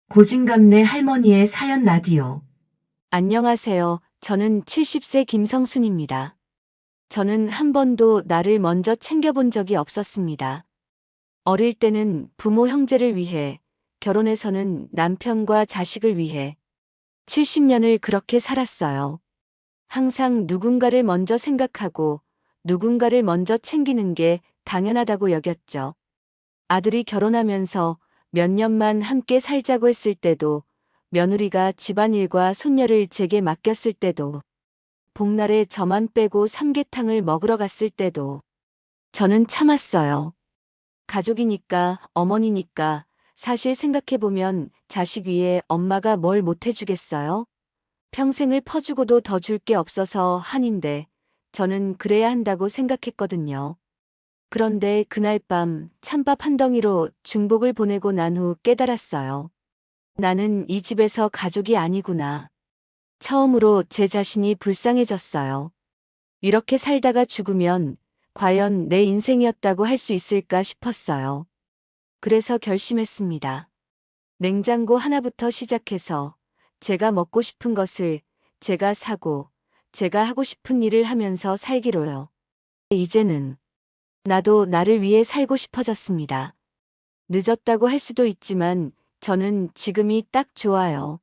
고진감래 할머니의 사연 라디오. 안녕하세요. 저는 70세 김성순입니다. 저는 한 번도 나를 먼저 챙겨본 적이 없었습니다. 어릴 때는 부모 형제를 위해, 결혼해서는 남편과 자식을 위해 70년을 그렇게 살았어요. 항상 누군가를 먼저 생각하고 누군가를 먼저 챙기는 게 당연하다고 여겼죠. 아들이 결혼하면서 몇 년만 함께 살자고 했을 때도, 며느리가 집안일과 손녀를 제게 맡겼을 때도, 복날에 저만 빼고 삼계탕을 먹으러 갔을 때도 저는 참았어요. 가족이니까, 어머니니까. 사실 생각해보면 자식 위에 엄마가 뭘 못해주겠어요? 평생을 퍼주고도 더 줄 게 없어서 한인데 저는 그래야 한다고 생각했거든요. 그런데 그날 밤 찬밥 한 덩이로 중복을 보내고 난 후 깨달았어요. 나는 이 집에서 가족이 아니구나. 처음으로 제 자신이 불쌍해졌어요. 이렇게 살다가 죽으면 과연 내 인생이었다고 할 수 있을까 싶었어요. 그래서 결심했습니다. 냉장고 하나부터 시작해서 제가 먹고 싶은 것을 제가 사고 제가 하고 싶은 일을 하면서 살기로요. 이제는 나도 나를 위해 살고 싶어졌습니다. 늦었다고 할 수도 있지만 저는 지금이 딱 좋아요.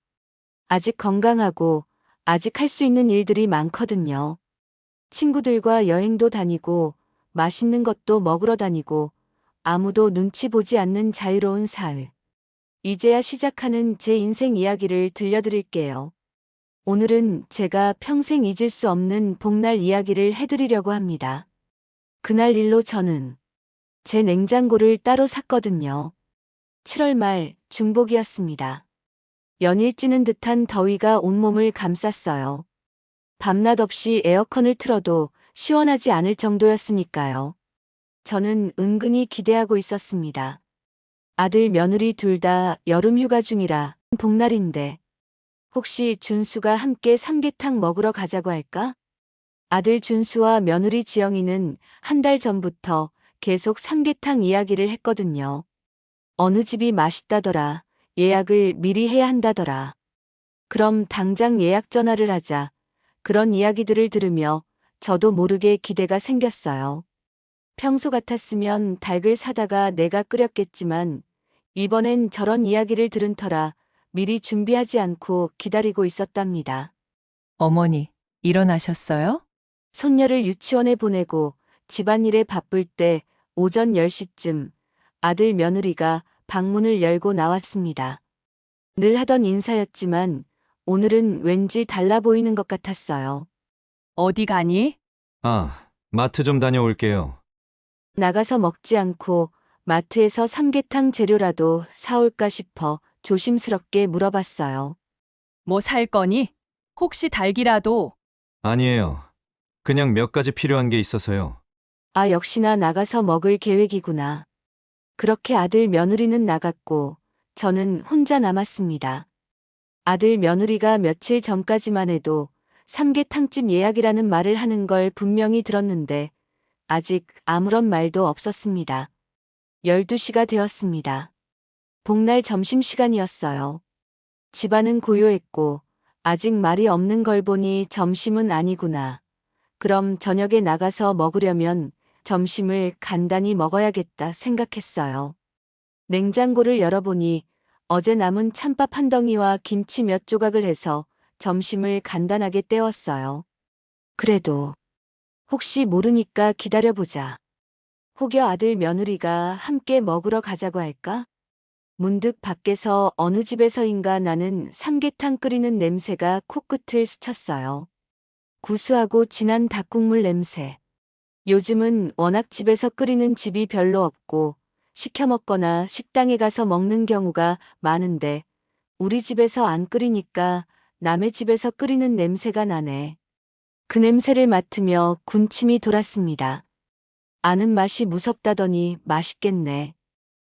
아직 건강하고 아직 할 수 있는 일들이 많거든요. 친구들과 여행도 다니고 맛있는 것도 먹으러 다니고 아무도 눈치 보지 않는 자유로운 삶. 이제야 시작하는 제 인생 이야기를 들려드릴게요. 오늘은 제가 평생 잊을 수 없는 복날 이야기를 해드리려고 합니다. 그날 일로 저는 제 냉장고를 따로 샀거든요. 7월 말 중복이었습니다. 연일 찌는 듯한 더위가 온몸을 감쌌어요. 밤낮 없이 에어컨을 틀어도 시원하지 않을 정도였으니까요. 저는 은근히 기대하고 있었습니다. 아들 며느리 둘 다 여름 휴가 중이라 복날인데 혹시 준수가 함께 삼계탕 먹으러 가자고 할까? 아들 준수와 며느리 지영이는 한 달 전부터 계속 삼계탕 이야기를 했거든요. 어느 집이 맛있다더라. 예약을 미리 해야 한다더라. 그럼 당장 예약 전화를 하자. 그런 이야기들을 들으며 저도 모르게 기대가 생겼어요. 평소 같았으면 닭을 사다가 내가 끓였겠지만 이번엔 저런 이야기를 들은 터라 미리 준비하지 않고 기다리고 있었답니다. 어머니, 일어나셨어요? 손녀를 유치원에 보내고 집안일에 바쁠 때 오전 10시쯤 아들 며느리가 방문을 열고 나왔습니다. 늘 하던 인사였지만 오늘은 왠지 달라 보이는 것 같았어요. 어디 가니? 마트 좀 다녀올게요. 나가서 먹지 않고 마트에서 삼계탕 재료라도 사올까 싶어 조심스럽게 물어봤어요. 뭐 살 거니? 혹시 닭이라도. 아니에요. 그냥 몇 가지 필요한 게 있어서요. 아, 역시나 나가서 먹을 계획이구나. 그렇게 아들 며느리는 나갔고 저는 혼자 남았습니다. 아들 며느리가 며칠 전까지만 해도 삼계탕집 예약이라는 말을 하는 걸 분명히 들었는데 아직 아무런 말도 없었습니다. 12시가 되었습니다. 복날 점심시간이었어요. 집안은 고요했고 아직 말이 없는 걸 보니 점심은 아니구나. 그럼 저녁에 나가서 먹으려면 점심을 간단히 먹어야겠다 생각했어요. 냉장고를 열어보니 어제 남은 찬밥 한 덩이와 김치 몇 조각을 해서 점심을 간단하게 때웠어요. 그래도 혹시 모르니까 기다려보자. 혹여 아들 며느리가 함께 먹으러 가자고 할까? 문득 밖에서 어느 집에서인가 나는 삼계탕 끓이는 냄새가 코끝을 스쳤어요. 구수하고 진한 닭국물 냄새. 요즘은 워낙 집에서 끓이는 집이 별로 없고 시켜 먹거나 식당에 가서 먹는 경우가 많은데 우리 집에서 안 끓이니까 남의 집에서 끓이는 냄새가 나네. 그 냄새를 맡으며 군침이 돌았습니다. 아는 맛이 무섭다더니 맛있겠네.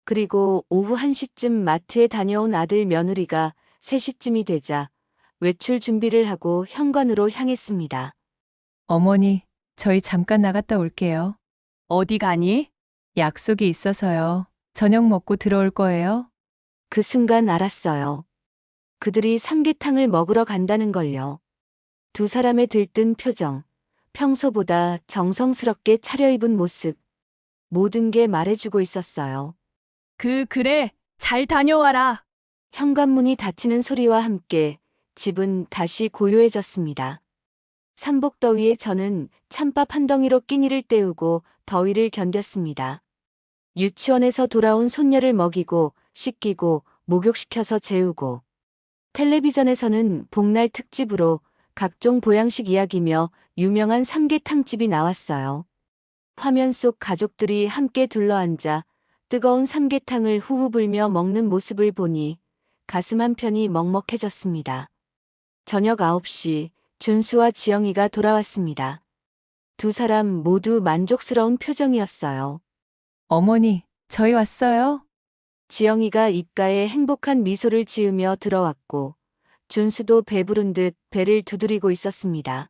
그리고 오후 1시쯤 마트에 다녀온 아들 며느리가 3시쯤이 되자 외출 준비를 하고 현관으로 향했습니다. 어머니, 저희 잠깐 나갔다 올게요. 어디 가니? 약속이 있어서요. 저녁 먹고 들어올 거예요. 그 순간 알았어요. 그들이 삼계탕을 먹으러 간다는 걸요. 두 사람의 들뜬 표정, 평소보다 정성스럽게 차려입은 모습, 모든 게 말해주고 있었어요. 그래. 잘 다녀와라. 현관문이 닫히는 소리와 함께 집은 다시 고요해졌습니다. 삼복더위에 저는 찬밥 한 덩이로 끼니를 때우고 더위를 견뎠습니다. 유치원에서 돌아온 손녀를 먹이고 씻기고 목욕시켜서 재우고 텔레비전에서는 복날 특집으로 각종 보양식 이야기며 유명한 삼계탕집이 나왔어요. 화면 속 가족들이 함께 둘러앉아 뜨거운 삼계탕을 후후 불며 먹는 모습을 보니 가슴 한편이 먹먹해졌습니다. 저녁 9시 준수와 지영이가 돌아왔습니다. 두 사람 모두 만족스러운 표정이었어요. 어머니, 저희 왔어요. 지영이가 입가에 행복한 미소를 지으며 들어왔고 준수도 배부른 듯 배를 두드리고 있었습니다.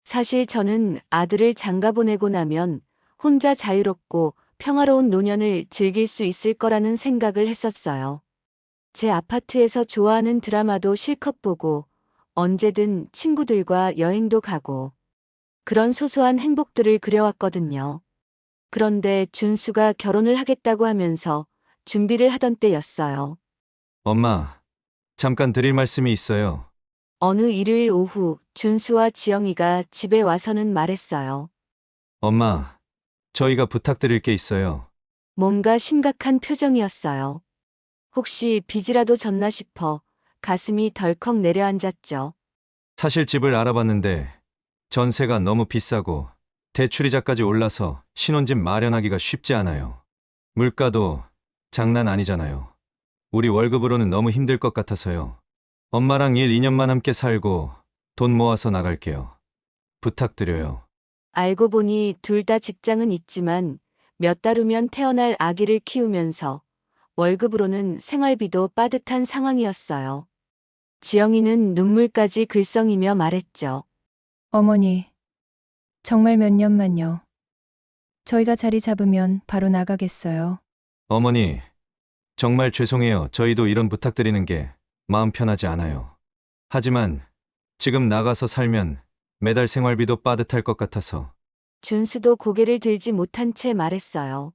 사실 저는 아들을 장가 보내고 나면 혼자 자유롭고 평화로운 노년을 즐길 수 있을 거라는 생각을 했었어요. 제 아파트에서 좋아하는 드라마도 실컷 보고 언제든 친구들과 여행도 가고 그런 소소한 행복들을 그려왔거든요. 그런데 준수가 결혼을 하겠다고 하면서 준비를 하던 때였어요. 엄마, 잠깐 드릴 말씀이 있어요. 어느 일요일 오후 준수와 지영이가 집에 와서는 말했어요. 엄마, 저희가 부탁드릴 게 있어요. 뭔가 심각한 표정이었어요. 혹시 빚이라도 졌나 싶어 가슴이 덜컥 내려앉았죠. 사실 집을 알아봤는데 전세가 너무 비싸고 대출이자까지 올라서 신혼집 마련하기가 쉽지 않아요. 물가도 장난 아니잖아요. 우리 월급으로는 너무 힘들 것 같아서요. 엄마랑 1, 2년만 함께 살고 돈 모아서 나갈게요. 부탁드려요. 알고 보니 둘 다 직장은 있지만 몇 달 후면 태어날 아기를 키우면서 월급으로는 생활비도 빠듯한 상황이었어요. 지영이는 눈물까지 글썽이며 말했죠. 어머니, 정말 몇 년만요. 저희가 자리 잡으면 바로 나가겠어요. 어머니, 정말 죄송해요. 저희도 이런 부탁드리는 게 마음 편하지 않아요. 하지만 지금 나가서 살면 매달 생활비도 빠듯할 것 같아서. 준수도 고개를 들지 못한 채 말했어요.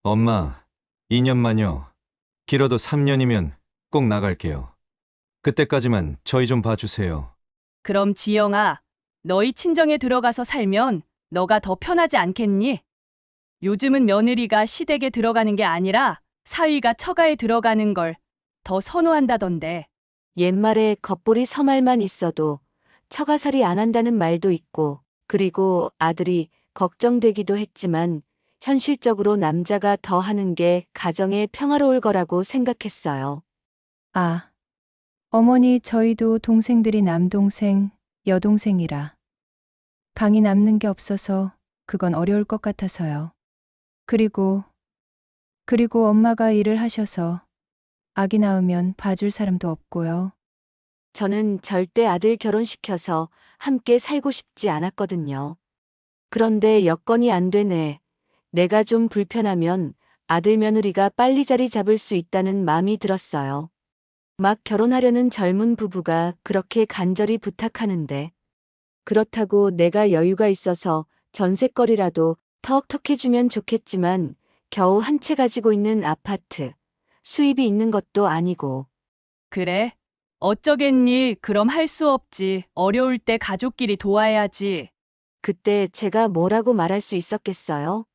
엄마, 2년만요. 길어도 3년이면 꼭 나갈게요. 그때까지만 저희 좀 봐주세요. 그럼 지영아, 너희 친정에 들어가서 살면 너가 더 편하지 않겠니? 요즘은 며느리가 시댁에 들어가는 게 아니라 사위가 처가에 들어가는 걸 더 선호한다던데. 옛말에 겉보리 서말만 있어도 처가살이 안 한다는 말도 있고 그리고 아들이 걱정되기도 했지만 현실적으로 남자가 더 하는 게 가정에 평화로울 거라고 생각했어요. 아, 어머니, 저희도 동생들이 남동생, 여동생이라. 강이 남는 게 없어서 그건 어려울 것 같아서요. 그리고 엄마가 일을 하셔서 아기 낳으면 봐줄 사람도 없고요. 저는 절대 아들 결혼시켜서 함께 살고 싶지 않았거든요. 그런데 여건이 안 되네. 내가 좀 불편하면 아들 며느리가 빨리 자리 잡을 수 있다는 마음이 들었어요. 막 결혼하려는 젊은 부부가 그렇게 간절히 부탁하는데 그렇다고 내가 여유가 있어서 전셋거리라도 턱턱해주면 좋겠지만 겨우 한 채 가지고 있는 아파트, 수입이 있는 것도 아니고 그래? 어쩌겠니? 그럼 할 수 없지. 어려울 때 가족끼리 도와야지. 그때 제가 뭐라고 말할 수 있었겠어요?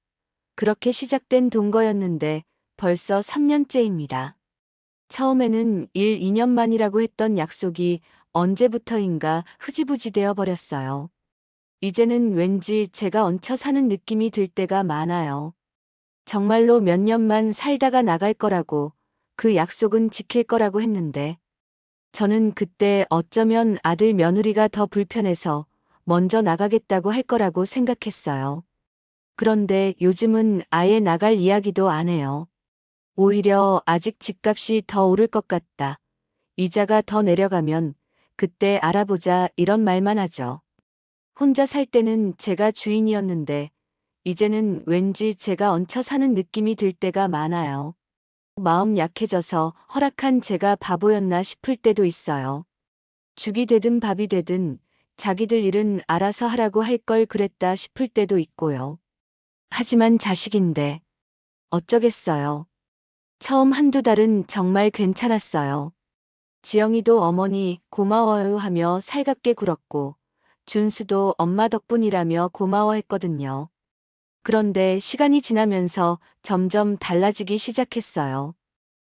그렇게 시작된 동거였는데 벌써 3년째입니다. 처음에는 1, 2년 만이라고 했던 약속이 언제부터인가 흐지부지 되어 버렸어요. 이제는 왠지 제가 얹혀 사는 느낌이 들 때가 많아요. 정말로 몇 년만 살다가 나갈 거라고 그 약속은 지킬 거라고 했는데 저는 그때 어쩌면 아들 며느리가 더 불편해서 먼저 나가겠다고 할 거라고 생각했어요. 그런데 요즘은 아예 나갈 이야기도 안 해요. 오히려 아직 집값이 더 오를 것 같다. 이자가 더 내려가면 그때 알아보자 이런 말만 하죠. 혼자 살 때는 제가 주인이었는데 이제는 왠지 제가 얹혀 사는 느낌이 들 때가 많아요. 마음 약해져서 허락한 제가 바보였나 싶을 때도 있어요. 죽이 되든 밥이 되든 자기들 일은 알아서 하라고 할 걸 그랬다 싶을 때도 있고요. 하지만 자식인데 어쩌겠어요. 처음 한두 달은 정말 괜찮았어요. 지영이도 어머니 고마워요 하며 살갑게 굴었고 준수도 엄마 덕분이라며 고마워했거든요. 그런데 시간이 지나면서 점점 달라지기 시작했어요.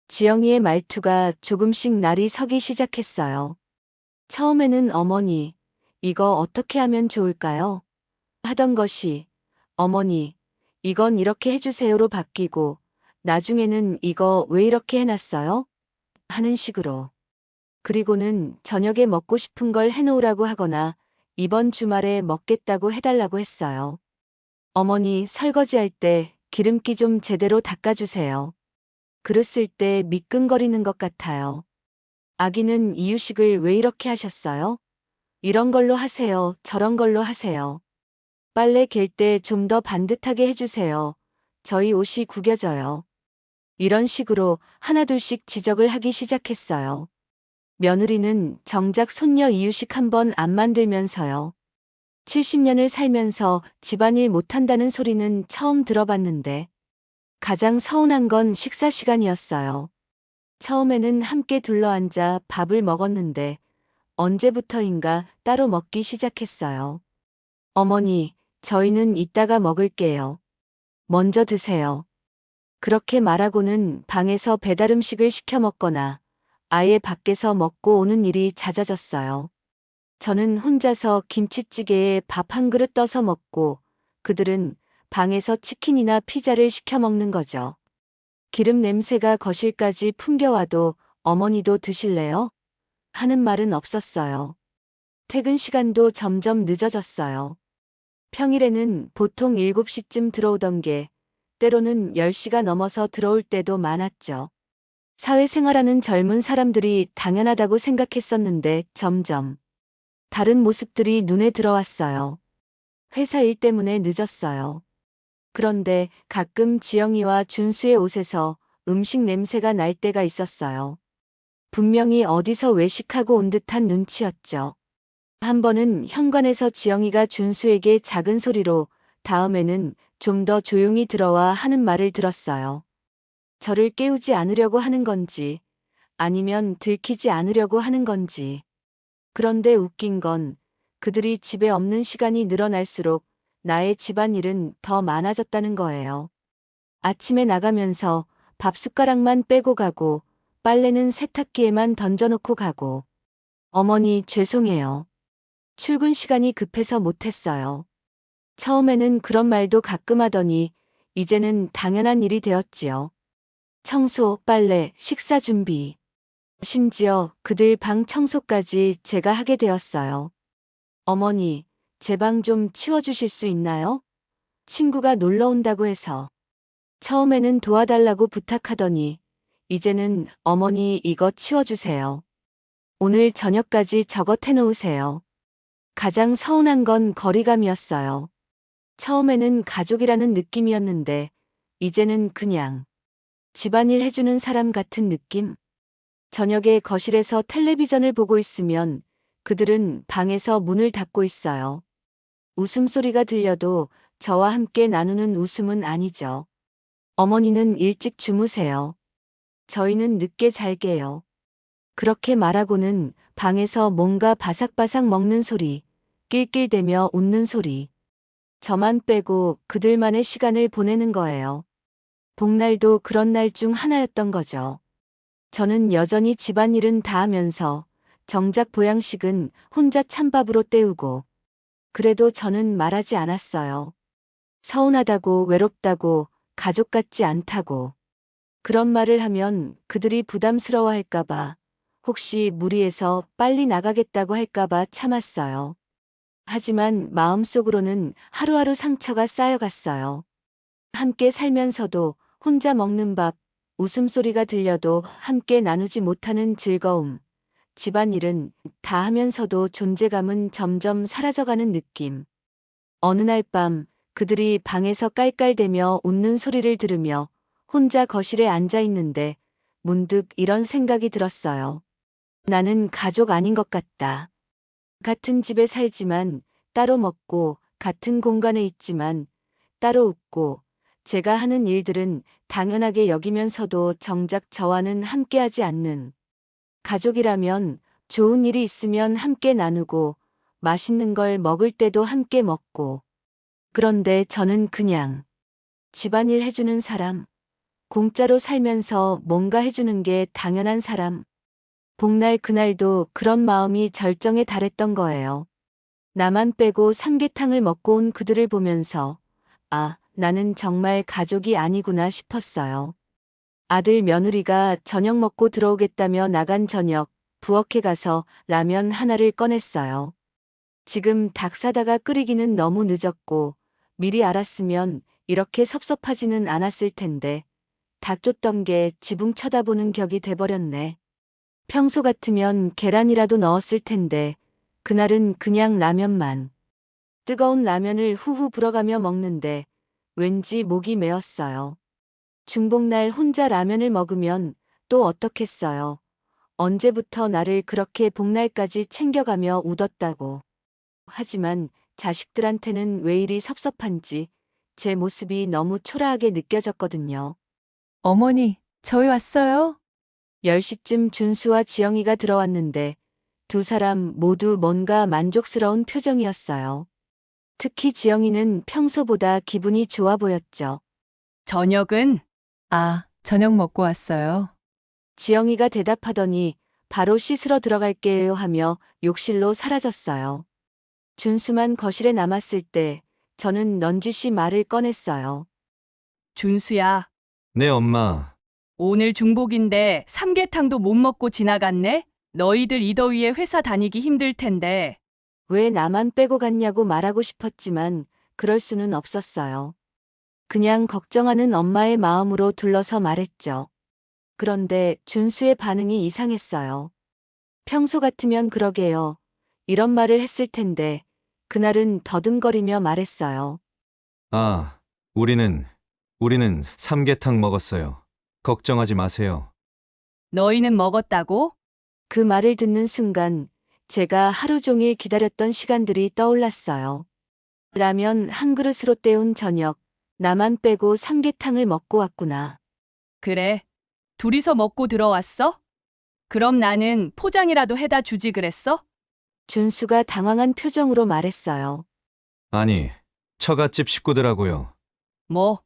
지영이의 말투가 조금씩 날이 서기 시작했어요. 처음에는 어머니, 이거 어떻게 하면 좋을까요? 하던 것이 어머니, 이건 이렇게 해주세요로 바뀌고 나중에는 이거 왜 이렇게 해놨어요? 하는 식으로. 그리고는 저녁에 먹고 싶은 걸 해놓으라고 하거나 이번 주말에 먹겠다고 해달라고 했어요. 어머니 설거지할 때 기름기 좀 제대로 닦아주세요. 그릇 쓸 때 미끈거리는 것 같아요. 아기는 이유식을 왜 이렇게 하셨어요? 이런 걸로 하세요. 저런 걸로 하세요. 빨래 갤 때 좀 더 반듯하게 해주세요. 저희 옷이 구겨져요. 이런 식으로 하나둘씩 지적을 하기 시작했어요. 며느리는 정작 손녀 이유식 한 번 안 만들면서요. 70년을 살면서 집안일 못한다는 소리는 처음 들어봤는데 가장 서운한 건 식사 시간이었어요. 처음에는 함께 둘러앉아 밥을 먹었는데 언제부터인가 따로 먹기 시작했어요. 어머니, 저희는 이따가 먹을게요. 먼저 드세요. 그렇게 말하고는 방에서 배달 음식을 시켜 먹거나 아예 밖에서 먹고 오는 일이 잦아졌어요. 저는 혼자서 김치찌개에 밥 한 그릇 떠서 먹고 그들은 방에서 치킨이나 피자를 시켜 먹는 거죠. 기름 냄새가 거실까지 풍겨와도 어머니도 드실래요? 하는 말은 없었어요. 퇴근 시간도 점점 늦어졌어요. 평일에는 보통 7시쯤 들어오던 게 때로는 10시가 넘어서 들어올 때도 많았죠. 사회생활하는 젊은 사람들이 당연하다고 생각했었는데 점점 다른 모습들이 눈에 들어왔어요. 회사 일 때문에 늦었어요. 그런데 가끔 지영이와 준수의 옷에서 음식 냄새가 날 때가 있었어요. 분명히 어디서 외식하고 온 듯한 눈치였죠. 한 번은 현관에서 지영이가 준수에게 작은 소리로 다음에는 좀 더 조용히 들어와 하는 말을 들었어요. 저를 깨우지 않으려고 하는 건지 아니면 들키지 않으려고 하는 건지. 그런데 웃긴 건 그들이 집에 없는 시간이 늘어날수록 나의 집안일은 더 많아졌다는 거예요. 아침에 나가면서 밥 숟가락만 빼고 가고 빨래는 세탁기에만 던져놓고 가고 어머니 죄송해요. 출근 시간이 급해서 못했어요. 처음에는 그런 말도 가끔 하더니 이제는 당연한 일이 되었지요. 청소, 빨래, 식사 준비. 심지어 그들 방 청소까지 제가 하게 되었어요. 어머니, 제 방 좀 치워주실 수 있나요? 친구가 놀러 온다고 해서. 처음에는 도와달라고 부탁하더니 이제는 어머니 이거 치워주세요. 오늘 저녁까지 저것 해놓으세요. 가장 서운한 건 거리감이었어요. 처음에는 가족이라는 느낌이었는데 이제는 그냥 집안일 해주는 사람 같은 느낌? 저녁에 거실에서 텔레비전을 보고 있으면 그들은 방에서 문을 닫고 있어요. 웃음소리가 들려도 저와 함께 나누는 웃음은 아니죠. 어머니는 일찍 주무세요. 저희는 늦게 잘게요. 그렇게 말하고는 방에서 뭔가 바삭바삭 먹는 소리, 낄낄대며 웃는 소리. 저만 빼고 그들만의 시간을 보내는 거예요. 복날도 그런 날 중 하나였던 거죠. 저는 여전히 집안일은 다 하면서 정작 보양식은 혼자 찬밥으로 때우고 그래도 저는 말하지 않았어요. 서운하다고 외롭다고 가족 같지 않다고. 그런 말을 하면 그들이 부담스러워할까봐 혹시 무리해서 빨리 나가겠다고 할까봐 참았어요. 하지만 마음속으로는 하루하루 상처가 쌓여갔어요. 함께 살면서도 혼자 먹는 밥, 웃음소리가 들려도 함께 나누지 못하는 즐거움, 집안일은 다 하면서도 존재감은 점점 사라져가는 느낌. 어느 날 밤 그들이 방에서 깔깔대며 웃는 소리를 들으며 혼자 거실에 앉아 있는데 문득 이런 생각이 들었어요. 나는 가족 아닌 것 같다. 같은 집에 살지만 따로 먹고 같은 공간에 있지만 따로 웃고 제가 하는 일들은 당연하게 여기면서도 정작 저와는 함께하지 않는 가족이라면 좋은 일이 있으면 함께 나누고 맛있는 걸 먹을 때도 함께 먹고 그런데 저는 그냥 집안일 해주는 사람, 공짜로 살면서 뭔가 해주는 게 당연한 사람. 복날 그날도 그런 마음이 절정에 달했던 거예요. 나만 빼고 삼계탕을 먹고 온 그들을 보면서 아, 나는 정말 가족이 아니구나 싶었어요. 아들 며느리가 저녁 먹고 들어오겠다며 나간 저녁 부엌에 가서 라면 하나를 꺼냈어요. 지금 닭 사다가 끓이기는 너무 늦었고 미리 알았으면 이렇게 섭섭하지는 않았을 텐데 닭 쫓던 게 지붕 쳐다보는 격이 돼버렸네. 평소 같으면 계란이라도 넣었을 텐데 그날은 그냥 라면만. 뜨거운 라면을 후후 불어가며 먹는데 왠지 목이 메었어요. 중복날 혼자 라면을 먹으면 또 어떻겠어요. 언제부터 나를 그렇게 복날까지 챙겨가며 웃었다고. 하지만 자식들한테는 왜 이리 섭섭한지 제 모습이 너무 초라하게 느껴졌거든요. 어머니, 저희 왔어요? 10시쯤 준수와 지영이가 들어왔는데 두 사람 모두 뭔가 만족스러운 표정이었어요. 특히 지영이는 평소보다 기분이 좋아 보였죠. 저녁은 아, 저녁 먹고 왔어요. 지영이가 대답하더니 바로 씻으러 들어갈게요 하며 욕실로 사라졌어요. 준수만 거실에 남았을 때 저는 넌지시 말을 꺼냈어요. 준수야, 네, 엄마. 오늘 중복인데 삼계탕도 못 먹고 지나갔네? 너희들 이 더위에 회사 다니기 힘들 텐데. 왜 나만 빼고 갔냐고 말하고 싶었지만 그럴 수는 없었어요. 그냥 걱정하는 엄마의 마음으로 둘러서 말했죠. 그런데 준수의 반응이 이상했어요. 평소 같으면 그러게요. 이런 말을 했을 텐데 그날은 더듬거리며 말했어요. 아, 우리는 삼계탕 먹었어요. 걱정하지 마세요. 너희는 먹었다고? 그 말을 듣는 순간 제가 하루 종일 기다렸던 시간들이 떠올랐어요. 라면 한 그릇으로 때운 저녁, 나만 빼고 삼계탕을 먹고 왔구나. 그래. 둘이서 먹고 들어왔어? 그럼 나는 포장이라도 해다 주지 그랬어? 준수가 당황한 표정으로 말했어요. 아니, 처갓집 식구들하고요. 뭐,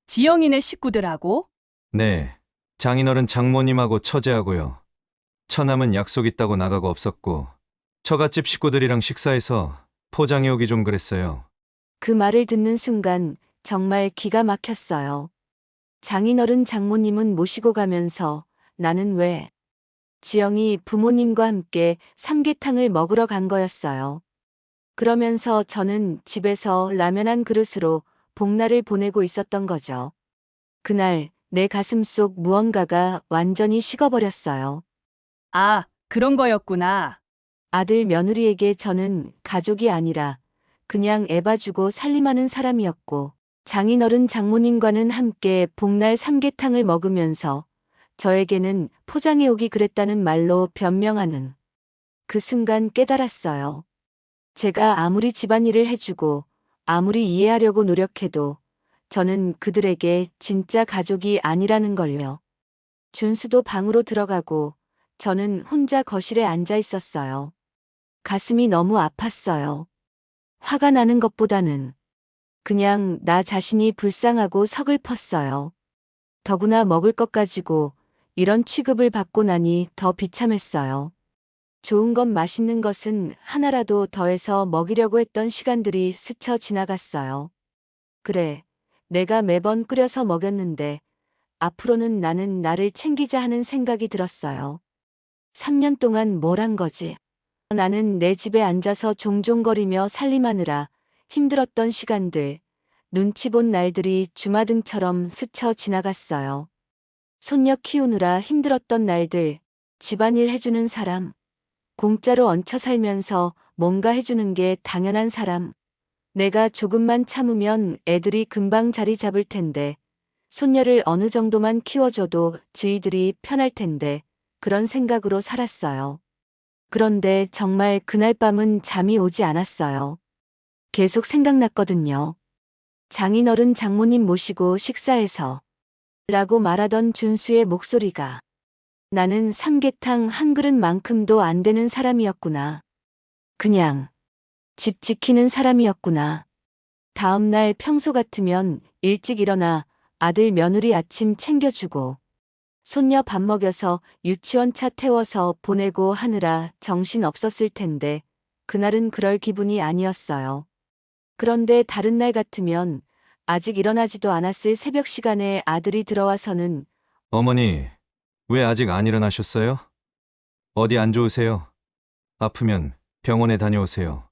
지영이네 식구들하고? 네, 장인어른 장모님하고 처제하고요. 처남은 약속 있다고 나가고 없었고, 처갓집 식구들이랑 식사해서 포장해 오기 좀 그랬어요. 그 말을 듣는 순간 정말 기가 막혔어요. 장인어른 장모님은 모시고 가면서 나는 왜 지영이 부모님과 함께 삼계탕을 먹으러 간 거였어요. 그러면서 저는 집에서 라면 한 그릇으로 복날을 보내고 있었던 거죠. 그날 내 가슴 속 무언가가 완전히 식어버렸어요. 아, 그런 거였구나. 아들 며느리에게 저는 가족이 아니라 그냥 애 봐주고 살림하는 사람이었고 장인어른 장모님과는 함께 복날 삼계탕을 먹으면서 저에게는 포장해 오기 그랬다는 말로 변명하는 그 순간 깨달았어요. 제가 아무리 집안일을 해주고 아무리 이해하려고 노력해도 저는 그들에게 진짜 가족이 아니라는 걸요. 준수도 방으로 들어가고 저는 혼자 거실에 앉아 있었어요. 가슴이 너무 아팠어요. 화가 나는 것보다는 그냥 나 자신이 불쌍하고 서글펐어요. 더구나 먹을 것 가지고 이런 취급을 받고 나니 더 비참했어요. 좋은 것 맛있는 것은 하나라도 더해서 먹이려고 했던 시간들이 스쳐 지나갔어요. 그래, 내가 매번 끓여서 먹였는데 앞으로는 나는 나를 챙기자 하는 생각이 들었어요. 3년 동안 뭘 한 거지? 나는 내 집에 앉아서 종종거리며 살림하느라 힘들었던 시간들, 눈치 본 날들이 주마등처럼 스쳐 지나갔어요. 손녀 키우느라 힘들었던 날들, 집안일 해주는 사람, 공짜로 얹혀 살면서 뭔가 해주는 게 당연한 사람. 내가 조금만 참으면 애들이 금방 자리 잡을 텐데 손녀를 어느 정도만 키워줘도 저희들이 편할 텐데 그런 생각으로 살았어요. 그런데 정말 그날 밤은 잠이 오지 않았어요. 계속 생각났거든요. 장인어른 장모님 모시고 식사해서 라고 말하던 준수의 목소리가 나는 삼계탕 한 그릇만큼도 안 되는 사람이었구나. 그냥 집 지키는 사람이었구나. 다음 날 평소 같으면 일찍 일어나 아들 며느리 아침 챙겨주고 손녀 밥 먹여서 유치원 차 태워서 보내고 하느라 정신 없었을 텐데 그날은 그럴 기분이 아니었어요. 그런데 다른 날 같으면 아직 일어나지도 않았을 새벽 시간에 아들이 들어와서는 어머니, 왜 아직 안 일어나셨어요? 어디 안 좋으세요? 아프면 병원에 다녀오세요.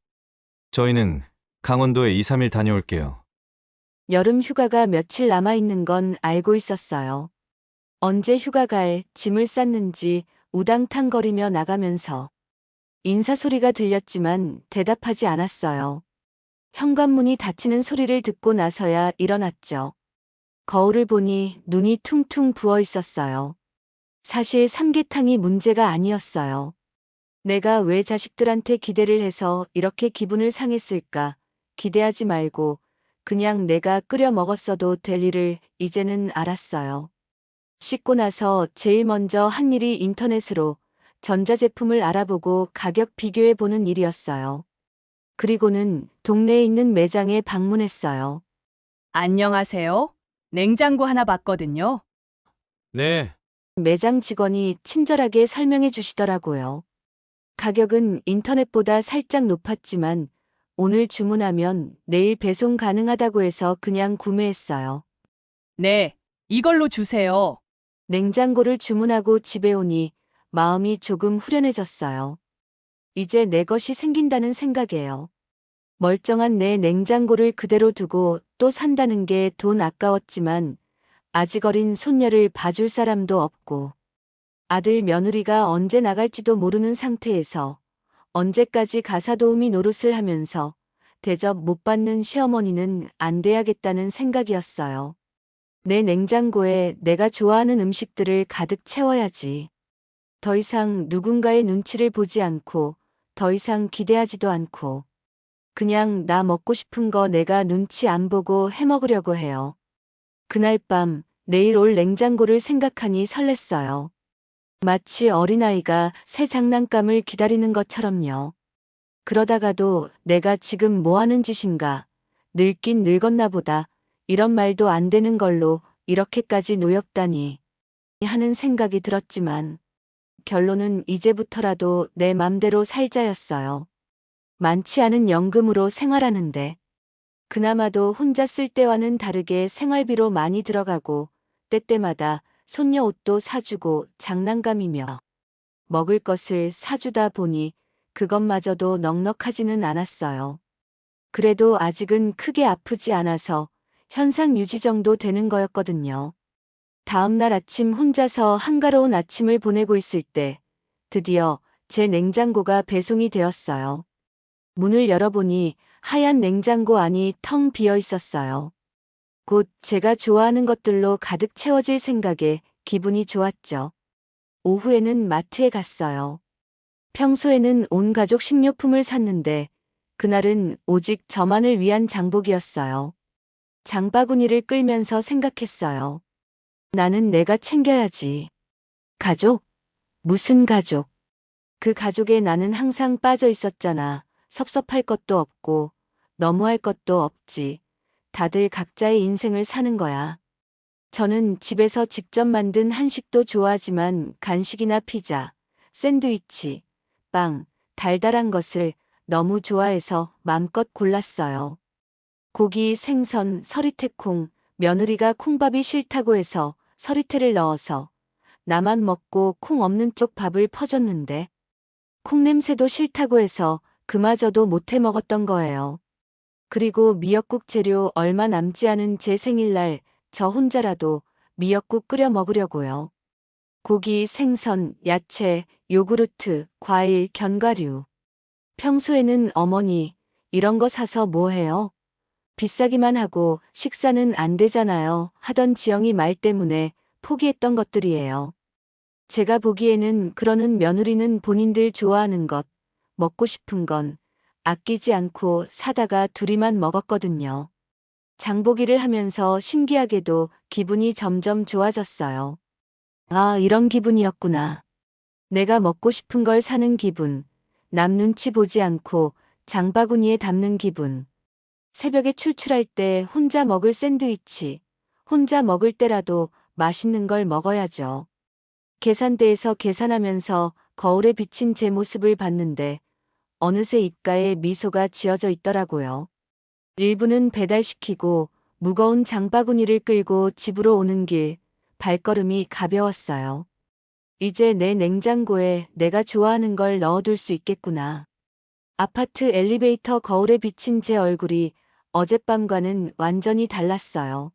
저희는 강원도에 2, 3일 다녀올게요. 여름 휴가가 며칠 남아있는 건 알고 있었어요. 언제 휴가 갈 짐을 쌌는지 우당탕거리며 나가면서 인사소리가 들렸지만 대답하지 않았어요. 현관문이 닫히는 소리를 듣고 나서야 일어났죠. 거울을 보니 눈이 퉁퉁 부어 있었어요. 사실 삼계탕이 문제가 아니었어요. 내가 왜 자식들한테 기대를 해서 이렇게 기분을 상했을까? 기대하지 말고 그냥 내가 끓여 먹었어도 될 일을 이제는 알았어요. 씻고 나서 제일 먼저 한 일이 인터넷으로 전자제품을 알아보고 가격 비교해 보는 일이었어요. 그리고는 동네에 있는 매장에 방문했어요. 안녕하세요. 냉장고 하나 봤거든요. 네, 매장 직원이 친절하게 설명해 주시더라고요. 가격은 인터넷보다 살짝 높았지만 오늘 주문하면 내일 배송 가능하다고 해서 그냥 구매했어요. 네, 이걸로 주세요. 냉장고를 주문하고 집에 오니 마음이 조금 후련해졌어요. 이제 내 것이 생긴다는 생각이에요. 멀쩡한 내 냉장고를 그대로 두고 또 산다는 게 돈 아까웠지만 아직 어린 손녀를 봐줄 사람도 없고 아들 며느리가 언제 나갈지도 모르는 상태에서 언제까지 가사도우미 노릇을 하면서 대접 못 받는 시어머니는 안 돼야겠다는 생각이었어요. 내 냉장고에 내가 좋아하는 음식들을 가득 채워야지. 더 이상 누군가의 눈치를 보지 않고 더 이상 기대하지도 않고 그냥 나 먹고 싶은 거 내가 눈치 안 보고 해 먹으려고 해요. 그날 밤 내일 올 냉장고를 생각하니 설렜어요. 마치 어린아이가 새 장난감을 기다리는 것처럼요. 그러다가도 내가 지금 뭐 하는 짓인가, 늙긴 늙었나 보다, 이런 말도 안 되는 걸로 이렇게까지 노엽다니 하는 생각이 들었지만 결론은 이제부터라도 내 맘대로 살자였어요. 많지 않은 연금으로 생활하는데 그나마도 혼자 쓸 때와는 다르게 생활비로 많이 들어가고 때때마다 손녀 옷도 사주고 장난감이며 먹을 것을 사주다 보니 그것마저도 넉넉하지는 않았어요. 그래도 아직은 크게 아프지 않아서 현상 유지 정도 되는 거였거든요. 다음 날 아침 혼자서 한가로운 아침을 보내고 있을 때 드디어 제 냉장고가 배송이 되었어요. 문을 열어보니 하얀 냉장고 안이 텅 비어 있었어요. 곧 제가 좋아하는 것들로 가득 채워질 생각에 기분이 좋았죠. 오후에는 마트에 갔어요. 평소에는 온 가족 식료품을 샀는데 그날은 오직 저만을 위한 장복이었어요. 장바구니를 끌면서 생각했어요. 나는 내가 챙겨야지. 가족? 무슨 가족? 그 가족에 나는 항상 빠져 있었잖아. 섭섭할 것도 없고 너무할 것도 없지. 다들 각자의 인생을 사는 거야. 저는 집에서 직접 만든 한식도 좋아하지만 간식이나 피자, 샌드위치, 빵, 달달한 것을 너무 좋아해서 맘껏 골랐어요. 고기, 생선, 서리태콩, 며느리가 콩밥이 싫다고 해서 서리태를 넣어서 나만 먹고 콩 없는 쪽 밥을 퍼줬는데 콩 냄새도 싫다고 해서 그마저도 못해 먹었던 거예요. 그리고 미역국 재료 얼마 남지 않은 제 생일날 저 혼자라도 미역국 끓여 먹으려고요. 고기, 생선, 야채, 요구르트, 과일, 견과류. 평소에는 어머니, 이런 거 사서 뭐 해요? 비싸기만 하고 식사는 안 되잖아요. 하던 지영이 말 때문에 포기했던 것들이에요. 제가 보기에는 그러는 며느리는 본인들 좋아하는 것, 먹고 싶은 건 아끼지 않고 사다가 둘이만 먹었거든요. 장보기를 하면서 신기하게도 기분이 점점 좋아졌어요. 아, 이런 기분이었구나. 내가 먹고 싶은 걸 사는 기분, 남 눈치 보지 않고 장바구니에 담는 기분. 새벽에 출출할 때 혼자 먹을 샌드위치, 혼자 먹을 때라도 맛있는 걸 먹어야죠. 계산대에서 계산하면서 거울에 비친 제 모습을 봤는데 어느새 입가에 미소가 지어져 있더라고요. 일부는 배달시키고 무거운 장바구니를 끌고 집으로 오는 길, 발걸음이 가벼웠어요. 이제 내 냉장고에 내가 좋아하는 걸 넣어둘 수 있겠구나. 아파트 엘리베이터 거울에 비친 제 얼굴이 어젯밤과는 완전히 달랐어요.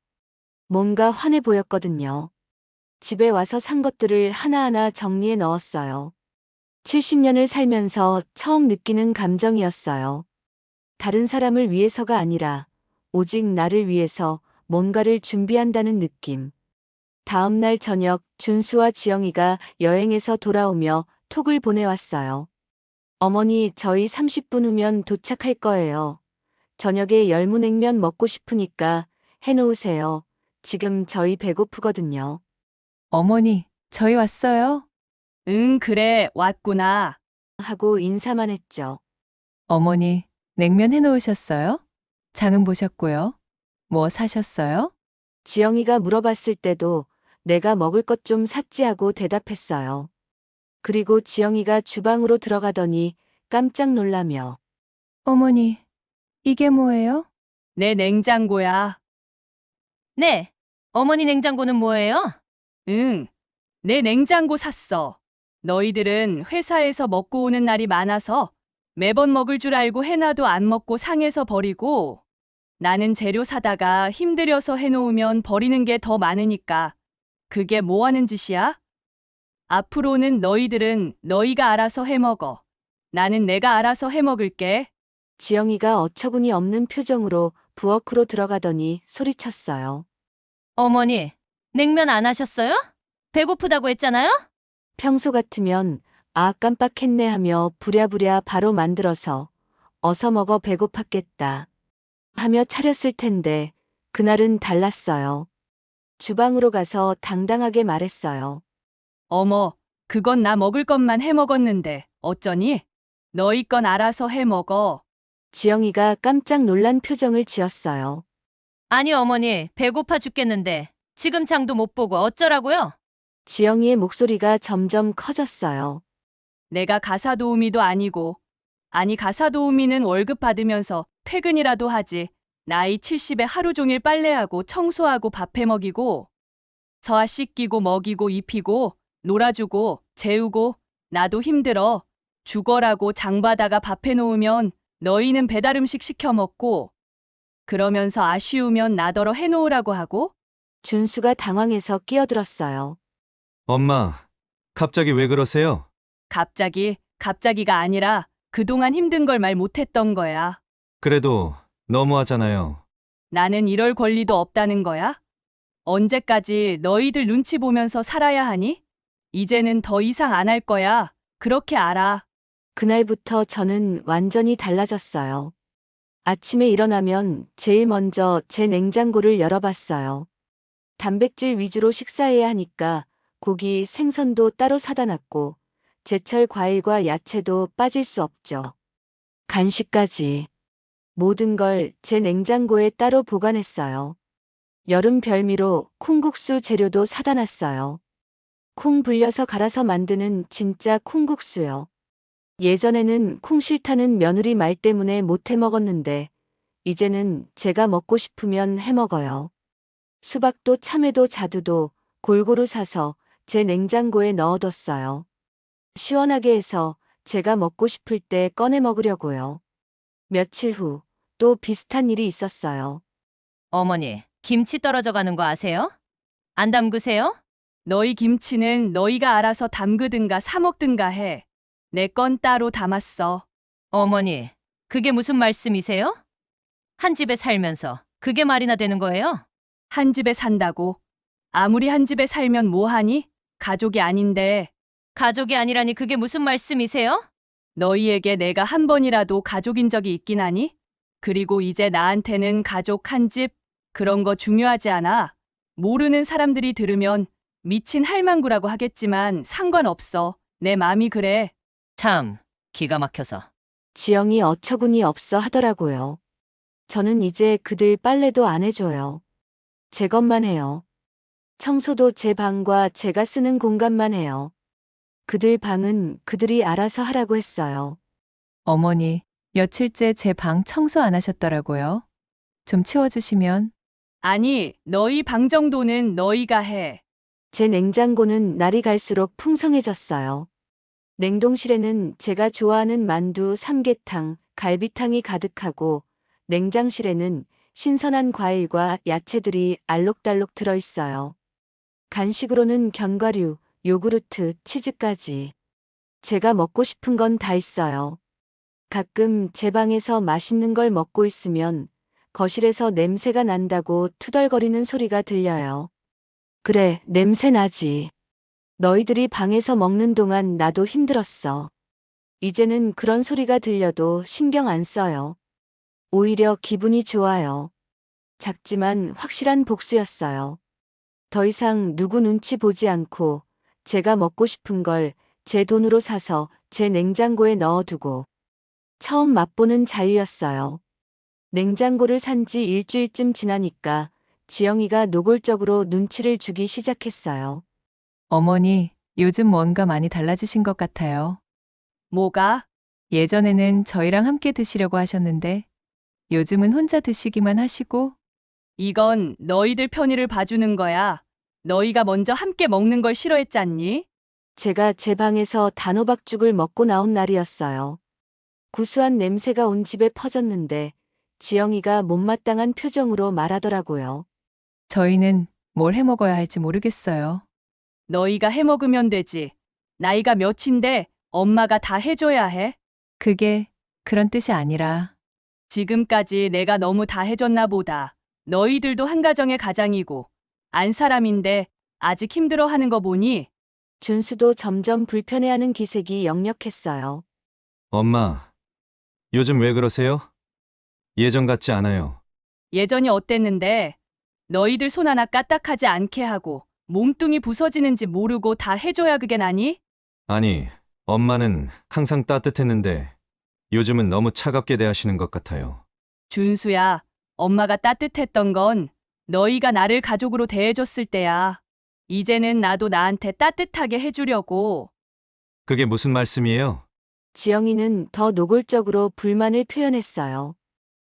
뭔가 환해 보였거든요. 집에 와서 산 것들을 하나하나 정리해 넣었어요. 70년을 살면서 처음 느끼는 감정이었어요. 다른 사람을 위해서가 아니라 오직 나를 위해서 뭔가를 준비한다는 느낌. 다음 날 저녁 준수와 지영이가 여행에서 돌아오며 톡을 보내왔어요. 어머니, 저희 30분 후면 도착할 거예요. 저녁에 열무냉면 먹고 싶으니까 해놓으세요. 지금 저희 배고프거든요. 어머니, 저희 왔어요. 응, 그래, 왔구나. 하고 인사만 했죠. 어머니, 냉면 해놓으셨어요? 장은 보셨고요. 뭐 사셨어요? 지영이가 물어봤을 때도 내가 먹을 것 좀 샀지 하고 대답했어요. 그리고 지영이가 주방으로 들어가더니 깜짝 놀라며 어머니, 이게 뭐예요? 내 냉장고야. 네, 어머니 냉장고는 뭐예요? 응, 내 냉장고 샀어. 너희들은 회사에서 먹고 오는 날이 많아서 매번 먹을 줄 알고 해놔도 안 먹고 상해서 버리고 나는 재료 사다가 힘들여서 해놓으면 버리는 게 더 많으니까 그게 뭐 하는 짓이야? 앞으로는 너희들은 너희가 알아서 해먹어. 나는 내가 알아서 해먹을게. 지영이가 어처구니 없는 표정으로 부엌으로 들어가더니 소리쳤어요. 어머니, 냉면 안 하셨어요? 배고프다고 했잖아요? 평소 같으면 아 깜빡했네 하며 부랴부랴 바로 만들어서 어서 먹어 배고팠겠다 하며 차렸을 텐데 그날은 달랐어요. 주방으로 가서 당당하게 말했어요. 어머, 그건 나 먹을 것만 해먹었는데 어쩌니? 너희 건 알아서 해먹어. 지영이가 깜짝 놀란 표정을 지었어요. 아니 어머니, 배고파 죽겠는데 지금 장도 못 보고 어쩌라고요? 지영이의 목소리가 점점 커졌어요. 내가 가사 도우미도 아니고, 아니 가사 도우미는 월급 받으면서 퇴근이라도 하지. 나이 70에 하루 종일 빨래하고 청소하고 밥해 먹이고, 서아 씻기고 먹이고 입히고, 놀아주고, 재우고, 나도 힘들어. 죽어라고 장바다가 밥해 놓으면 너희는 배달 음식 시켜 먹고, 그러면서 아쉬우면 나더러 해놓으라고 하고? 준수가 당황해서 끼어들었어요. 엄마, 갑자기 왜 그러세요? 갑자기가 아니라 그동안 힘든 걸 말 못했던 거야. 그래도 너무하잖아요. 나는 이럴 권리도 없다는 거야? 언제까지 너희들 눈치 보면서 살아야 하니? 이제는 더 이상 안 할 거야. 그렇게 알아. 그날부터 저는 완전히 달라졌어요. 아침에 일어나면 제일 먼저 제 냉장고를 열어봤어요. 단백질 위주로 식사해야 하니까 고기, 생선도 따로 사다 놨고 제철 과일과 야채도 빠질 수 없죠. 간식까지. 모든 걸 제 냉장고에 따로 보관했어요. 여름 별미로 콩국수 재료도 사다 놨어요. 콩 불려서 갈아서 만드는 진짜 콩국수요. 예전에는 콩 싫다는 며느리 말 때문에 못 해 먹었는데 이제는 제가 먹고 싶으면 해 먹어요. 수박도 참외도 자두도 골고루 사서 제 냉장고에 넣어뒀어요. 시원하게 해서 제가 먹고 싶을 때 꺼내 먹으려고요. 며칠 후 또 비슷한 일이 있었어요. 어머니, 김치 떨어져 가는 거 아세요? 안 담그세요? 너희 김치는 너희가 알아서 담그든가 사 먹든가 해. 내 건 따로 담았어. 어머니, 그게 무슨 말씀이세요? 한 집에 살면서 그게 말이나 되는 거예요? 한 집에 산다고. 아무리 한 집에 살면 뭐하니? 가족이 아닌데. 가족이 아니라니 그게 무슨 말씀이세요? 너희에게 내가 한 번이라도 가족인 적이 있긴 하니? 그리고 이제 나한테는 가족 한 집, 그런 거 중요하지 않아. 모르는 사람들이 들으면 미친 할망구라고 하겠지만 상관없어. 내 맘이 그래. 참, 기가 막혀서. 지영이 어처구니 없어 하더라고요. 저는 이제 그들 빨래도 안 해줘요. 제 것만 해요. 청소도 제 방과 제가 쓰는 공간만 해요. 그들 방은 그들이 알아서 하라고 했어요. 어머니, 며칠째 제 방 청소 안 하셨더라고요. 좀 치워주시면. 아니, 너희 방 정도는 너희가 해. 제 냉장고는 날이 갈수록 풍성해졌어요. 냉동실에는 제가 좋아하는 만두, 삼계탕, 갈비탕이 가득하고 냉장실에는 신선한 과일과 야채들이 알록달록 들어있어요. 간식으로는 견과류, 요구르트, 치즈까지. 제가 먹고 싶은 건 다 있어요. 가끔 제 방에서 맛있는 걸 먹고 있으면 거실에서 냄새가 난다고 투덜거리는 소리가 들려요. 그래, 냄새 나지. 너희들이 방에서 먹는 동안 나도 힘들었어. 이제는 그런 소리가 들려도 신경 안 써요. 오히려 기분이 좋아요. 작지만 확실한 복수였어요. 더 이상 누구 눈치 보지 않고 제가 먹고 싶은 걸 제 돈으로 사서 제 냉장고에 넣어두고 처음 맛보는 자유였어요. 냉장고를 산 지 일주일쯤 지나니까 지영이가 노골적으로 눈치를 주기 시작했어요. 어머니, 요즘 뭔가 많이 달라지신 것 같아요. 뭐가? 예전에는 저희랑 함께 드시려고 하셨는데, 요즘은 혼자 드시기만 하시고, 이건 너희들 편의를 봐주는 거야. 너희가 먼저 함께 먹는 걸 싫어했잖니? 제가 제 방에서 단호박죽을 먹고 나온 날이었어요. 구수한 냄새가 온 집에 퍼졌는데 지영이가 못마땅한 표정으로 말하더라고요. 저희는 뭘 해 먹어야 할지 모르겠어요. 너희가 해 먹으면 되지. 나이가 몇인데 엄마가 다 해줘야 해. 그게 그런 뜻이 아니라, 지금까지 내가 너무 다 해줬나 보다. 너희들도 한 가정의 가장이고 안 사람인데 아직 힘들어하는 거 보니 준수도 점점 불편해하는 기색이 역력했어요. 엄마, 요즘 왜 그러세요? 예전 같지 않아요. 예전이 어땠는데 너희들 손 하나 까딱하지 않게 하고 몸뚱이 부서지는지 모르고 다 해줘야 그게 나니? 아니, 엄마는 항상 따뜻했는데 요즘은 너무 차갑게 대하시는 것 같아요. 준수야, 엄마가 따뜻했던 건 너희가 나를 가족으로 대해줬을 때야. 이제는 나도 나한테 따뜻하게 해주려고. 그게 무슨 말씀이에요? 지영이는 더 노골적으로 불만을 표현했어요.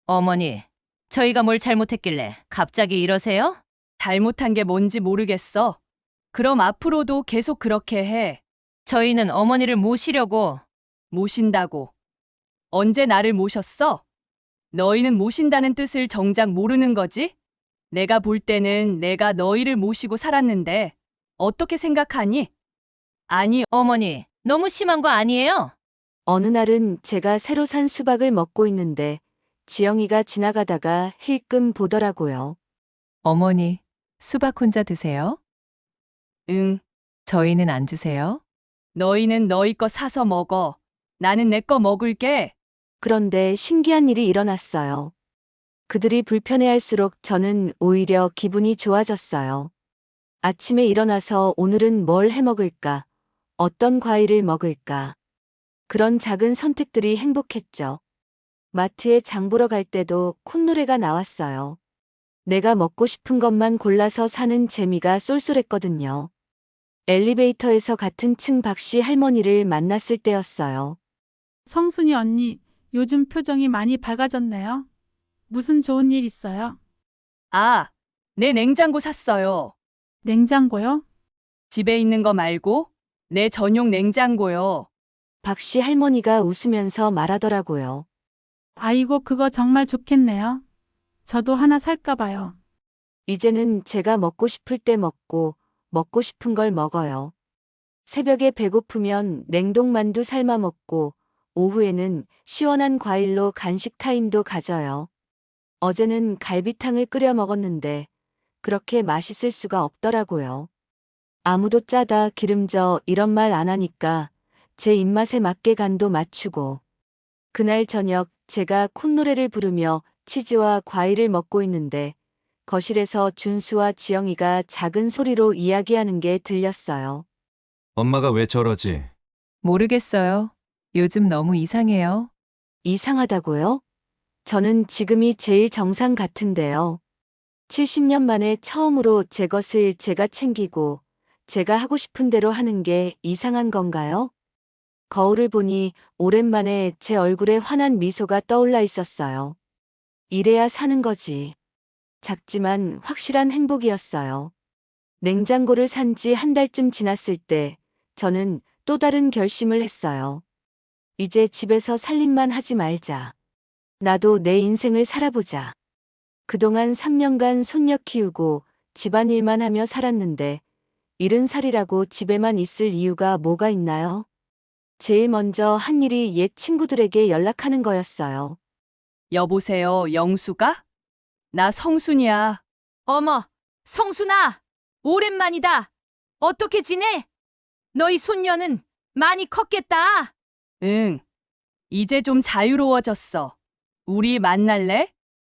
어머니, 저희가 뭘 잘못했길래 갑자기 이러세요? 잘못한 게 뭔지 모르겠어. 그럼 앞으로도 계속 그렇게 해. 저희는 어머니를 모시려고. 모신다고. 언제 나를 모셨어? 너희는 모신다는 뜻을 정작 모르는 거지? 내가 볼 때는 내가 너희를 모시고 살았는데 어떻게 생각하니? 아니, 어머니, 너무 심한 거 아니에요? 어느 날은 제가 새로 산 수박을 먹고 있는데 지영이가 지나가다가 힐끔 보더라고요. 어머니, 수박 혼자 드세요? 응, 저희는 안 주세요? 너희는 너희 거 사서 먹어. 나는 내 거 먹을게. 그런데 신기한 일이 일어났어요. 그들이 불편해할수록 저는 오히려 기분이 좋아졌어요. 아침에 일어나서 오늘은 뭘 해 먹을까? 어떤 과일을 먹을까? 그런 작은 선택들이 행복했죠. 마트에 장 보러 갈 때도 콧노래가 나왔어요. 내가 먹고 싶은 것만 골라서 사는 재미가 쏠쏠했거든요. 엘리베이터에서 같은 층 박씨 할머니를 만났을 때였어요. 성순이 언니, 요즘 표정이 많이 밝아졌네요. 무슨 좋은 일 있어요? 아, 내 냉장고 샀어요. 냉장고요? 집에 있는 거 말고 내 전용 냉장고요. 박씨 할머니가 웃으면서 말하더라고요. 아이고, 그거 정말 좋겠네요. 저도 하나 살까 봐요. 이제는 제가 먹고 싶을 때 먹고 먹고 싶은 걸 먹어요. 새벽에 배고프면 냉동만두 삶아 먹고 오후에는 시원한 과일로 간식 타임도 가져요. 어제는 갈비탕을 끓여 먹었는데 그렇게 맛있을 수가 없더라고요. 아무도 짜다 기름져 이런 말 안 하니까 제 입맛에 맞게 간도 맞추고 그날 저녁 제가 콧노래를 부르며 치즈와 과일을 먹고 있는데 거실에서 준수와 지영이가 작은 소리로 이야기하는 게 들렸어요. 엄마가 왜 저러지? 모르겠어요. 요즘 너무 이상해요. 이상하다고요? 저는 지금이 제일 정상 같은데요. 70년 만에 처음으로 제 것을 제가 챙기고 제가 하고 싶은 대로 하는 게 이상한 건가요? 거울을 보니 오랜만에 제 얼굴에 환한 미소가 떠올라 있었어요. 이래야 사는 거지. 작지만 확실한 행복이었어요. 냉장고를 산 지 한 달쯤 지났을 때 저는 또 다른 결심을 했어요. 이제 집에서 살림만 하지 말자. 나도 내 인생을 살아보자. 그동안 3년간 손녀 키우고 집안일만 하며 살았는데 70살이라고 집에만 있을 이유가 뭐가 있나요? 제일 먼저 한 일이 옛 친구들에게 연락하는 거였어요. 여보세요, 영수가? 나 성순이야. 어머, 성순아, 오랜만이다. 어떻게 지내? 너희 손녀는 많이 컸겠다. 응. 이제 좀 자유로워졌어. 우리 만날래?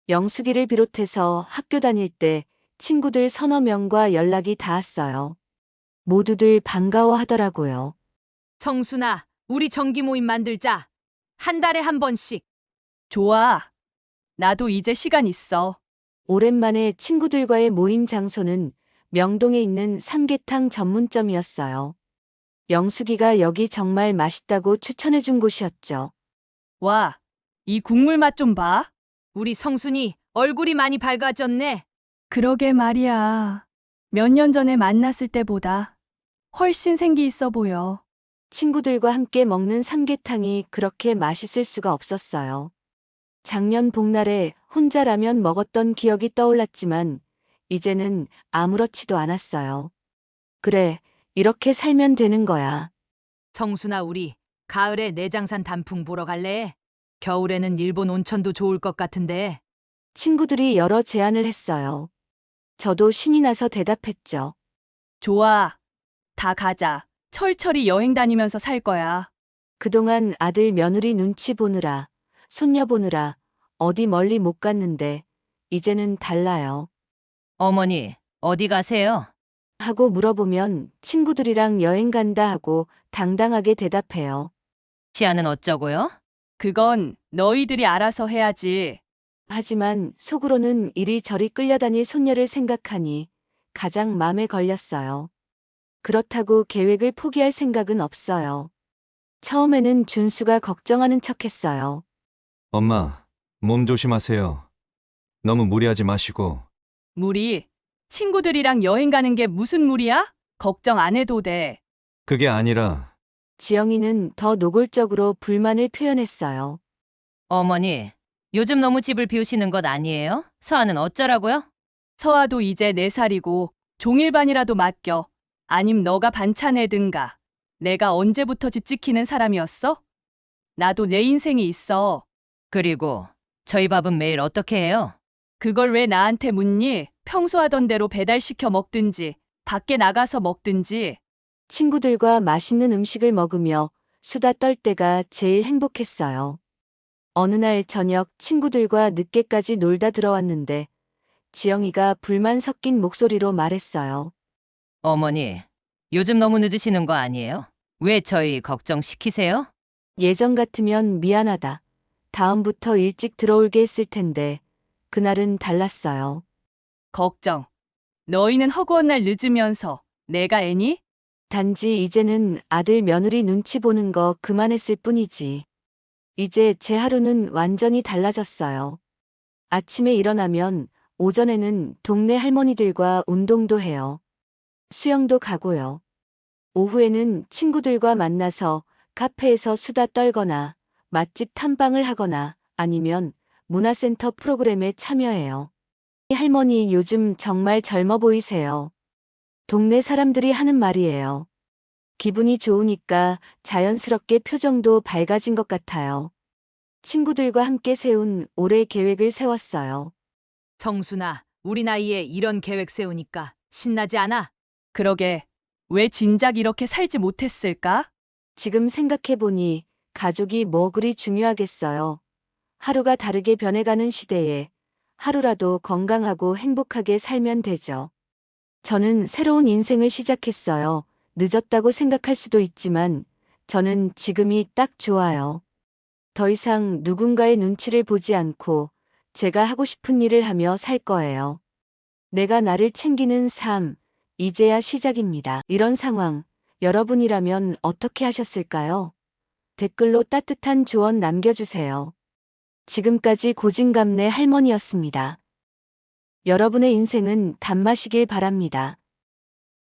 영숙이를 비롯해서 학교 다닐 때 친구들 서너 명과 연락이 닿았어요. 모두들 반가워하더라고요. 성순아, 우리 정기 모임 만들자. 한 달에 한 번씩. 좋아. 나도 이제 시간 있어. 오랜만에 친구들과의 모임 장소는 명동에 있는 삼계탕 전문점이었어요. 영숙이가 여기 정말 맛있다고 추천해준 곳이었죠. 와, 이 국물 맛 좀 봐. 우리 성순이 얼굴이 많이 밝아졌네. 그러게 말이야. 몇 년 전에 만났을 때보다 훨씬 생기 있어 보여. 친구들과 함께 먹는 삼계탕이 그렇게 맛있을 수가 없었어요. 작년 복날에 혼자 라면 먹었던 기억이 떠올랐지만 이제는 아무렇지도 않았어요. 그래, 이렇게 살면 되는 거야. 성순아, 우리 가을에 내장산 단풍 보러 갈래? 겨울에는 일본 온천도 좋을 것 같은데. 친구들이 여러 제안을 했어요. 저도 신이 나서 대답했죠. 좋아. 다 가자. 철철이 여행 다니면서 살 거야. 그동안 아들 며느리 눈치 보느라, 손녀 보느라 어디 멀리 못 갔는데 이제는 달라요. 어머니, 어디 가세요? 하고 물어보면 친구들이랑 여행 간다 하고 당당하게 대답해요. 치아는 어쩌고요? 그건 너희들이 알아서 해야지. 하지만 속으로는 이리저리 끌려다닐 손녀를 생각하니 가장 맘에 걸렸어요. 그렇다고 계획을 포기할 생각은 없어요. 처음에는 준수가 걱정하는 척했어요. 엄마, 몸 조심하세요. 너무 무리하지 마시고. 무리. 친구들이랑 여행 가는 게 무슨 무리야? 걱정 안 해도 돼. 그게 아니라 지영이는 더 노골적으로 불만을 표현했어요. 어머니, 요즘 너무 집을 비우시는 것 아니에요? 서아는 어쩌라고요? 서아도 이제 4살이고 종일반이라도 맡겨. 아님 너가 반찬해든가. 내가 언제부터 집 지키는 사람이었어? 나도 내 인생이 있어. 그리고 저희 밥은 매일 어떻게 해요? 그걸 왜 나한테 묻니? 평소 하던 대로 배달시켜 먹든지 밖에 나가서 먹든지. 친구들과 맛있는 음식을 먹으며 수다 떨 때가 제일 행복했어요. 어느 날 저녁 친구들과 늦게까지 놀다 들어왔는데 지영이가 불만 섞인 목소리로 말했어요. 어머니, 요즘 너무 늦으시는 거 아니에요? 왜 저희 걱정시키세요? 예전 같으면 미안하다. 다음부터 일찍 들어올게 했을 텐데 그날은 달랐어요. 걱정. 너희는 허구한 날 늦으면서 내가 애니? 단지 이제는 아들 며느리 눈치 보는 거 그만했을 뿐이지. 이제 제 하루는 완전히 달라졌어요. 아침에 일어나면 오전에는 동네 할머니들과 운동도 해요. 수영도 가고요. 오후에는 친구들과 만나서 카페에서 수다 떨거나 맛집 탐방을 하거나 아니면 문화센터 프로그램에 참여해요. 할머니 요즘 정말 젊어 보이세요. 동네 사람들이 하는 말이에요. 기분이 좋으니까 자연스럽게 표정도 밝아진 것 같아요. 친구들과 함께 세운 올해 계획을 세웠어요. 성순아, 우리 나이에 이런 계획 세우니까 신나지 않아? 그러게, 왜 진작 이렇게 살지 못했을까? 지금 생각해보니 가족이 뭐 그리 중요하겠어요. 하루가 다르게 변해가는 시대에 하루라도 건강하고 행복하게 살면 되죠. 저는 새로운 인생을 시작했어요. 늦었다고 생각할 수도 있지만 저는 지금이 딱 좋아요. 더 이상 누군가의 눈치를 보지 않고 제가 하고 싶은 일을 하며 살 거예요. 내가 나를 챙기는 삶, 이제야 시작입니다. 이런 상황, 여러분이라면 어떻게 하셨을까요? 댓글로 따뜻한 조언 남겨주세요. 지금까지 고진감래 할머니였습니다. 여러분의 인생은 단맛이길 바랍니다.